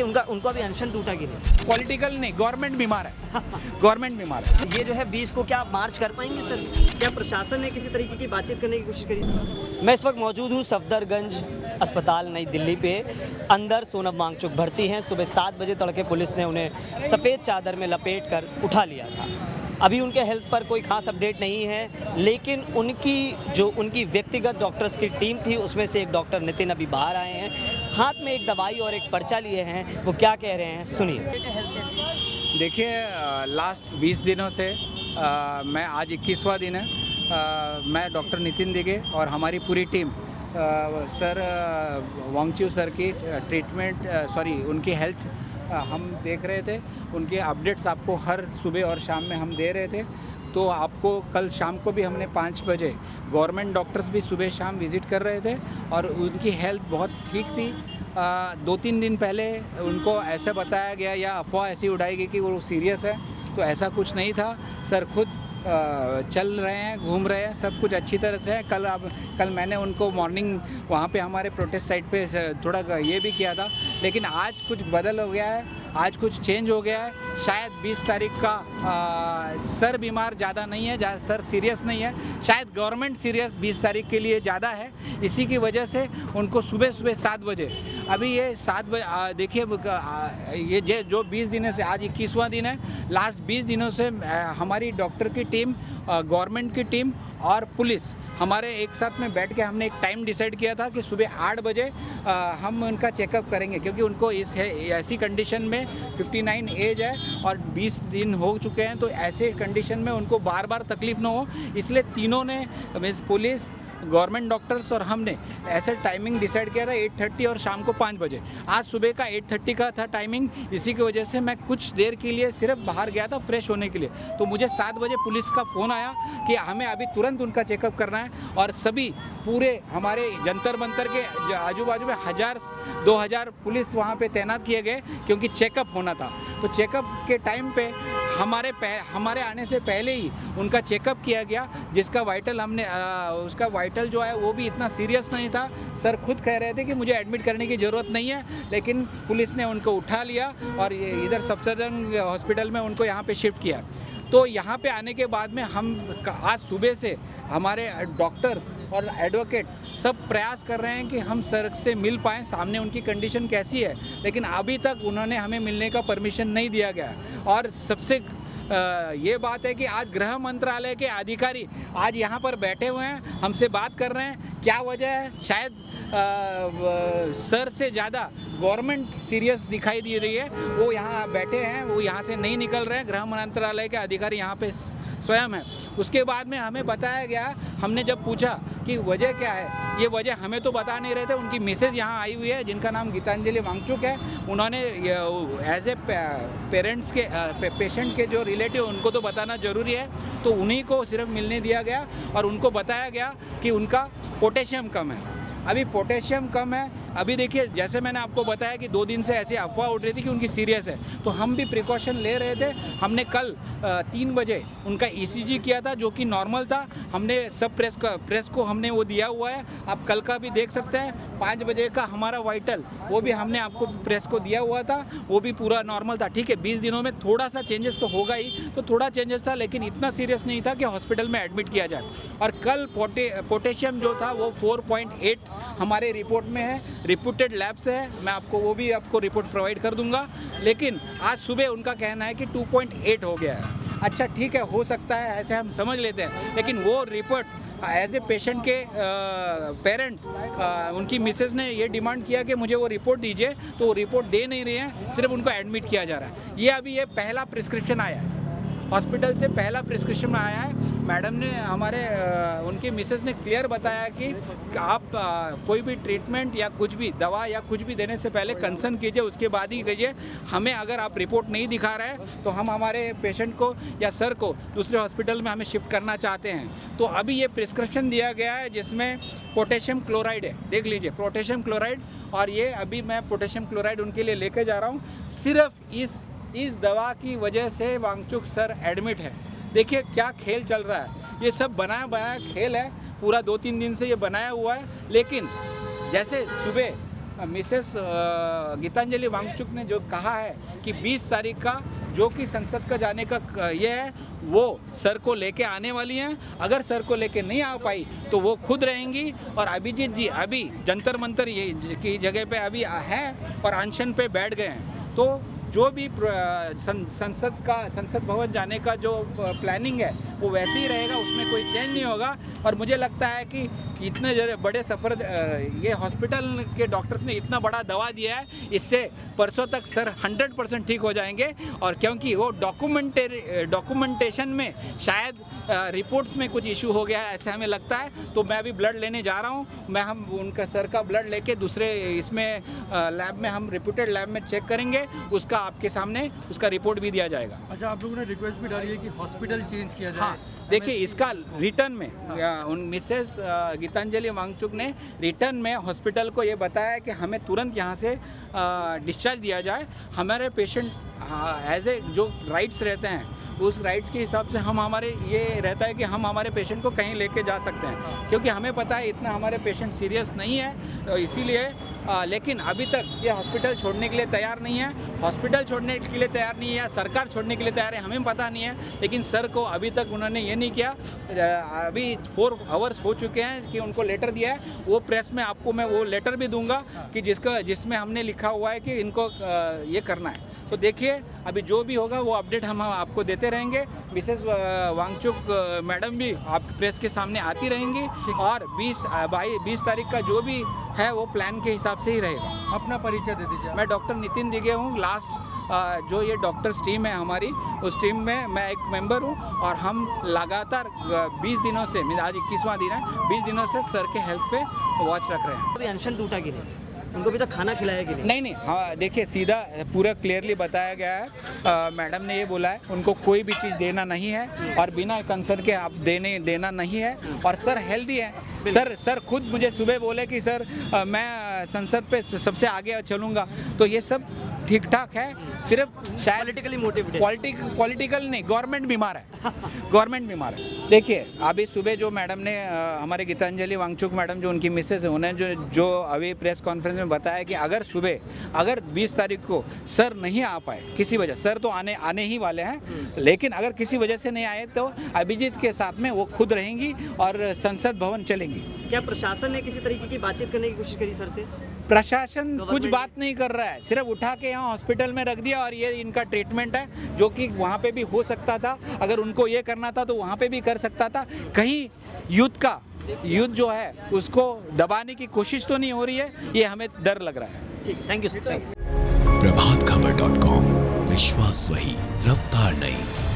उनका अभी अनशन टूटा कि नहीं? पॉलिटिकल नहीं, गवर्नमेंट बीमार है। गवर्नमेंट बीमार है। ये जो है 20 को क्या आप मार्च कर पाएंगे सर? क्या प्रशासन ने किसी तरीके की बातचीत करने की कोशिश करी? मैं इस वक्त मौजूद हूँ सफदरगंज अस्पताल नई दिल्ली पे। अंदर सोनम वांगचुक भर्ती हैं। सुबह 7 बजे तड़के पुलिस ने उन्हें सफ़ेद चादर में लपेट कर उठा लिया था। अभी उनके हेल्थ पर कोई खास अपडेट नहीं है, लेकिन उनकी व्यक्तिगत डॉक्टर्स की टीम थी, उसमें से एक डॉक्टर नितिन अभी बाहर आए हैं, हाथ में एक दवाई और एक पर्चा लिए हैं। वो क्या कह रहे हैं सुनिए। देखिए, लास्ट 20 दिनों से मैं आज 21वां दिन है, मैं डॉक्टर नितिन दिगे और हमारी पूरी टीम सर वांगचुक सर की उनकी हेल्थ हम देख रहे थे। उनके अपडेट्स आपको हर सुबह और शाम में हम दे रहे थे। तो आपको कल शाम को भी हमने 5 बजे गवर्नमेंट डॉक्टर्स भी सुबह शाम विज़िट कर रहे थे और उनकी हेल्थ बहुत ठीक थी। 2-3 दिन पहले उनको ऐसा बताया गया या अफवाह ऐसी उड़ाई गई कि वो सीरियस है, तो ऐसा कुछ नहीं था। सर खुद चल रहे हैं, घूम रहे हैं, सब कुछ अच्छी तरह से है। कल मैंने उनको मॉर्निंग वहाँ पे हमारे प्रोटेस्ट साइट पे थोड़ा ये भी किया था, लेकिन आज कुछ बदल हो गया है, आज कुछ चेंज हो गया है। शायद 20 तारीख का सर बीमार ज़्यादा नहीं है, सर सीरियस नहीं है, शायद गवर्नमेंट सीरियस 20 तारीख के लिए ज़्यादा है। इसी की वजह से उनको सुबह 7 बजे, अभी ये 7 बजे देखिए, ये जो 20 दिनों से आज 21वां दिन है, लास्ट 20 दिनों से हमारी डॉक्टर की टीम, गवर्नमेंट की टीम और पुलिस हमारे एक साथ में बैठ के हमने एक टाइम डिसाइड किया था कि सुबह 8 बजे हम उनका चेकअप करेंगे, क्योंकि उनको ऐसी कंडीशन में 59 एज है और 20 दिन हो चुके हैं। तो ऐसे कंडीशन में उनको बार बार तकलीफ़ ना हो, इसलिए तीनों ने, मीन्स पुलिस, गवर्नमेंट डॉक्टर्स और हमने ऐसे टाइमिंग डिसाइड किया था 8:30 और शाम को 5 बजे। आज सुबह का 8:30 का था टाइमिंग। इसी की वजह से मैं कुछ देर के लिए सिर्फ बाहर गया था फ्रेश होने के लिए, तो मुझे 7 बजे पुलिस का फ़ोन आया कि हमें अभी तुरंत उनका चेकअप करना है। और सभी पूरे हमारे जंतर मंतर के आजू बाजू में 1000-2000 पुलिस वहाँ पे तैनात किए गए, क्योंकि चेकअप होना था। तो चेकअप के टाइम पे हमारे आने से पहले ही उनका चेकअप किया गया, जिसका उसका वाइटल जो है वो भी इतना सीरियस नहीं था। सर खुद कह रहे थे कि मुझे एडमिट करने की ज़रूरत नहीं है, लेकिन पुलिस ने उनको उठा लिया और इधर सफदरजंग हॉस्पिटल में उनको यहाँ पे शिफ्ट किया। तो यहाँ पे आने के बाद में हम आज सुबह से हमारे डॉक्टर्स और एडवोकेट सब प्रयास कर रहे हैं कि हम सर से मिल पाएँ, सामने उनकी कंडीशन कैसी है, लेकिन अभी तक उन्होंने हमें मिलने का परमिशन नहीं दिया गया। और सबसे ये बात है कि आज गृह मंत्रालय के अधिकारी आज यहाँ पर बैठे हुए हैं, हमसे बात कर रहे हैं। क्या वजह है? शायद सर से ज़्यादा गवर्नमेंट सीरियस दिखाई दे रही है। वो यहाँ बैठे हैं, वो यहाँ से नहीं निकल रहे हैं। गृह मंत्रालय के अधिकारी यहाँ पे स्वयं है। उसके बाद में हमें बताया गया, हमने जब पूछा कि वजह क्या है, ये वजह हमें तो बता नहीं रहे थे। उनकी मिसेज यहाँ आई हुई है, जिनका नाम गीतांजलि वांगचुक है। उन्होंने एज ए पेरेंट्स के पेशेंट के जो रिलेटिव, उनको तो बताना ज़रूरी है, तो उन्हीं को सिर्फ मिलने दिया गया और उनको बताया गया कि उनका पोटेशियम कम है। अभी पोटेशियम कम है। अभी देखिए, जैसे मैंने आपको बताया कि 2 दिन से ऐसी अफवाह उठ रही थी कि उनकी सीरियस है, तो हम भी प्रिकॉशन ले रहे थे। हमने कल 3 बजे उनका ECG किया था, जो कि नॉर्मल था। हमने सब प्रेस को हमने वो दिया हुआ है, आप कल का भी देख सकते हैं। 5 बजे का हमारा वाइटल, वो भी हमने आपको प्रेस को दिया हुआ था, वो भी पूरा नॉर्मल था। ठीक है, 20 दिनों में थोड़ा सा चेंजेस तो होगा ही, तो थोड़ा चेंजेस था, लेकिन इतना सीरियस नहीं था कि हॉस्पिटल में एडमिट किया जाए। और कल पोटेशियम जो था वो 4.8 हमारे रिपोर्ट में है, रिपोर्टेड लैब से है। मैं वो भी आपको रिपोर्ट प्रोवाइड कर दूंगा। लेकिन आज सुबह उनका कहना है कि 2.8 हो गया है। अच्छा ठीक है, हो सकता है, ऐसे हम समझ लेते हैं, लेकिन वो रिपोर्ट एज ए पेशेंट के पेरेंट्स, उनकी मिसेस ने ये डिमांड किया कि मुझे वो रिपोर्ट दीजिए, तो वो रिपोर्ट दे नहीं रही हैं, सिर्फ उनको एडमिट किया जा रहा है। ये पहला प्रिस्क्रिप्शन आया है, हॉस्पिटल से पहला प्रिस्क्रिप्शन आया है। मैडम ने उनकी मिसेस ने क्लियर बताया कि आप कोई भी ट्रीटमेंट या कुछ भी दवा या कुछ भी देने से पहले कंसर्न कीजिए, उसके बाद ही कीजिए। हमें अगर आप रिपोर्ट नहीं दिखा रहे हैं, तो हम हमारे पेशेंट को या सर को दूसरे हॉस्पिटल में हमें शिफ्ट करना चाहते हैं। तो अभी ये प्रिस्क्रिप्शन दिया गया है, जिसमें पोटेशियम क्लोराइड है, देख लीजिए पोटेशियम क्लोराइड। और ये अभी मैं पोटेशियम क्लोराइड उनके लिए लेके जा रहा हूँ। सिर्फ इस दवा की वजह से वांगचुक सर एडमिट है। देखिए क्या खेल चल रहा है, ये सब बनाया खेल है, पूरा 2-3 दिन से ये बनाया हुआ है। लेकिन जैसे सुबह मिसेस गीतांजलि वांगचुक ने जो कहा है कि 20 तारीख का जो कि संसद का जाने का ये है, वो सर को लेके आने वाली हैं। अगर सर को लेके नहीं आ पाई तो वो खुद रहेंगी। और अभिजीत जी अभी जंतर मंतर ये की जगह पे अभी हैं और अनशन पे बैठ गए हैं। तो जो भी संसद भवन जाने का जो प्लानिंग है वो वैसे ही रहेगा, उसमें कोई चेंज नहीं होगा। और मुझे लगता है कि इतने बड़े सफ़र ये हॉस्पिटल के डॉक्टर्स ने इतना बड़ा दवा दिया है, इससे परसों तक सर 100% ठीक हो जाएंगे। और क्योंकि वो डॉक्यूमेंटेशन में शायद रिपोर्ट्स में कुछ इशू हो गया है ऐसे हमें लगता है। तो मैं अभी ब्लड लेने जा रहा हूँ, हम उनका सर का ब्लड लेके दूसरे इसमें लैब में, हम रिप्यूटेड लैब में चेक करेंगे, उसका आपके सामने उसका रिपोर्ट भी दिया जाएगा। अच्छा, आप लोगों ने रिक्वेस्ट भी डाली है कि हॉस्पिटल चेंज किया जाए। हाँ, देखिए इसका रिटर्न में उन मिसेस गीतांजलि वांगचुक ने रिटर्न में हॉस्पिटल को ये बताया कि हमें तुरंत यहाँ से डिस्चार्ज दिया जाए। हमारे पेशेंट एज ए जो राइट्स रहते हैं उस राइट्स के हिसाब से हम हमारे ये रहता है कि हम हमारे पेशेंट को कहीं लेके जा सकते हैं, क्योंकि हमें पता है इतना हमारे पेशेंट सीरियस नहीं है। तो इसीलिए लेकिन अभी तक ये हॉस्पिटल छोड़ने के लिए तैयार नहीं है। हॉस्पिटल छोड़ने के लिए तैयार नहीं है या सरकार छोड़ने के लिए तैयार है हमें पता नहीं है, लेकिन सर को अभी तक उन्होंने ये नहीं किया। अभी 4 आवर्स हो चुके हैं कि उनको लेटर दिया है। वो प्रेस में आपको मैं वो लेटर भी दूंगा कि जिसमें हमने लिखा हुआ है कि इनको ये करना है। तो देखिए अभी जो भी होगा वो अपडेट हम आपको देते रहेंगे। मिसेस वांगचुक मैडम भी आपके प्रेस के सामने आती रहेंगी और 20 तारीख का जो भी है वो प्लान के हिसाब से ही रहेगा। अपना परिचय दे दीजिए। मैं डॉक्टर नितिन दिगे हूँ। लास्ट जो ये डॉक्टर्स टीम है हमारी, उस टीम में मैं एक मेंबर हूँ और हम लगातार 20 दिनों से, आज 21वां दिन है, 20 दिनों से सर के हेल्थ पे वॉच रख रहे हैं। अभी अनशन टूटा कि नहीं, उनको भी तो खाना खिलाया कि नहीं? नहीं, हाँ देखिए सीधा पूरा क्लियरली बताया गया है। मैडम ने ये बोला है उनको कोई भी चीज़ देना नहीं है और बिना कंसर्न के आप देना नहीं है। और सर हेल्दी है। सर खुद मुझे सुबह बोले कि सर मैं संसद पे सबसे आगे चलूँगा। तो ये सब ठीक ठाक है, सिर्फ शायद पॉलिटिकली मोटिवेटेड, पॉलिटिकल नहीं, गवर्नमेंट बीमार है। गवर्नमेंट बीमार है। देखिए अभी सुबह जो मैडम ने हमारे गीतांजलि वांगचुक मैडम जो उनकी मिसेस है, उन्हें जो अभी प्रेस कॉन्फ्रेंस में बताया कि अगर 20 तारीख को सर नहीं आ पाए किसी वजह, सर तो आने ही वाले हैं, लेकिन अगर किसी वजह से नहीं आए तो अभिजीत के साथ में वो खुद रहेंगी और संसद भवन चलेंगी। क्या प्रशासन ने किसी तरीके की बातचीत करने की कोशिश करी सर से? प्रशासन कुछ बात नहीं कर रहा है, सिर्फ उठा के यहाँ हॉस्पिटल में रख दिया और ये इनका ट्रीटमेंट है, जो कि वहाँ पे भी हो सकता था। अगर उनको ये करना था तो वहाँ पे भी कर सकता था। कहीं यूथ जो है उसको दबाने की कोशिश तो नहीं हो रही है, ये हमें डर लग रहा है। ठीक, थैंक यू सर। प्रभातखबर.com, विश्वास वही, रफ्तार नहीं।